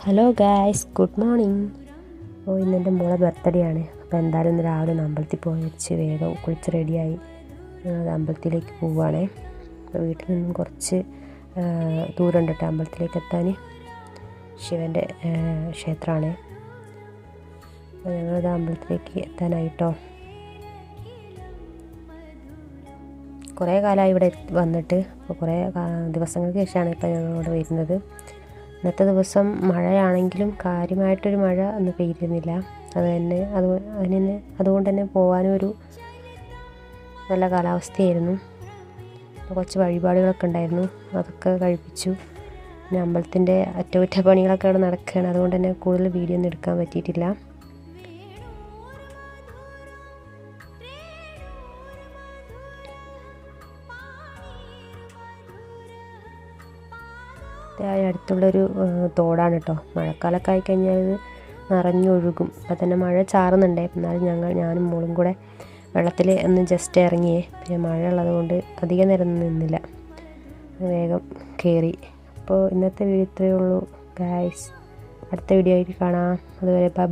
Hello guys, good morning. ഇന്നെൻ്റെ മോളെ birthday ആണ്. അപ്പോൾ എന്തായാലും ഇന്ന് രാവിലെ ഒന്ന് അമ്പലത്തിൽ പോയി വെച്ച് വേഗം കുളിച്ച് റെഡിയായി അമ്പലത്തിലേക്ക് പോവുകയാണേ. അപ്പോൾ വീട്ടിൽ നിന്നും കുറച്ച് ദൂരം ഉണ്ട് അമ്പലത്തിലേക്ക് എത്താൻ. ശിവൻ്റെ ക്ഷേത്രമാണ്. അപ്പോൾ ഞങ്ങളത് അമ്പലത്തിലേക്ക് എത്താനായിട്ടോ. കുറേ കാലമായി ഇവിടെ വന്നിട്ട്. അപ്പോൾ കുറേ ദിവസങ്ങൾക്ക് ശേഷമാണ് ഇപ്പോൾ ഞങ്ങളിവിടെ വരുന്നത്. ഇന്നത്തെ ദിവസം മഴയാണെങ്കിലും കാര്യമായിട്ടൊരു മഴ ഒന്നും പെയ്തിരുന്നില്ല. അതുകൊണ്ട് തന്നെ പോകാനും ഒരു നല്ല കാലാവസ്ഥയായിരുന്നു. കുറച്ച് വഴിപാടുകളൊക്കെ ഉണ്ടായിരുന്നു, അതൊക്കെ കഴിപ്പിച്ചു. പിന്നെ അമ്പലത്തിൻ്റെ അറ്റകുറ്റപ്പണികളൊക്കെ അവിടെ നടക്കുകയാണ്. അതുകൊണ്ട് തന്നെ കൂടുതൽ വീഡിയോ ഒന്നും എടുക്കാൻ പറ്റിയിട്ടില്ല. അടുത്തുള്ളൊരു തോടാണ് കേട്ടോ. മഴക്കാലമൊക്കെ ആയിക്കഴിഞ്ഞാൽ ഇത് നിറഞ്ഞൊഴുകും. ഇപ്പം തന്നെ മഴ ചാറുന്നുണ്ടേ. എന്നാലും ഞാനും മോളും കൂടെ വെള്ളത്തിൽ ഒന്ന് ജസ്റ്റ് ഇറങ്ങിയേ. പിന്നെ മഴ ഉള്ളതുകൊണ്ട് അധികം നേരം നിന്നില്ല, വേഗം കയറി. അപ്പോൾ ഇന്നത്തെ വീഡിയോ ഇത്രയേ ഉള്ളൂ ഗായ്സ്. അടുത്ത വീഡിയോ ആയിട്ട് കാണാം. അതുവരെ ബൈ.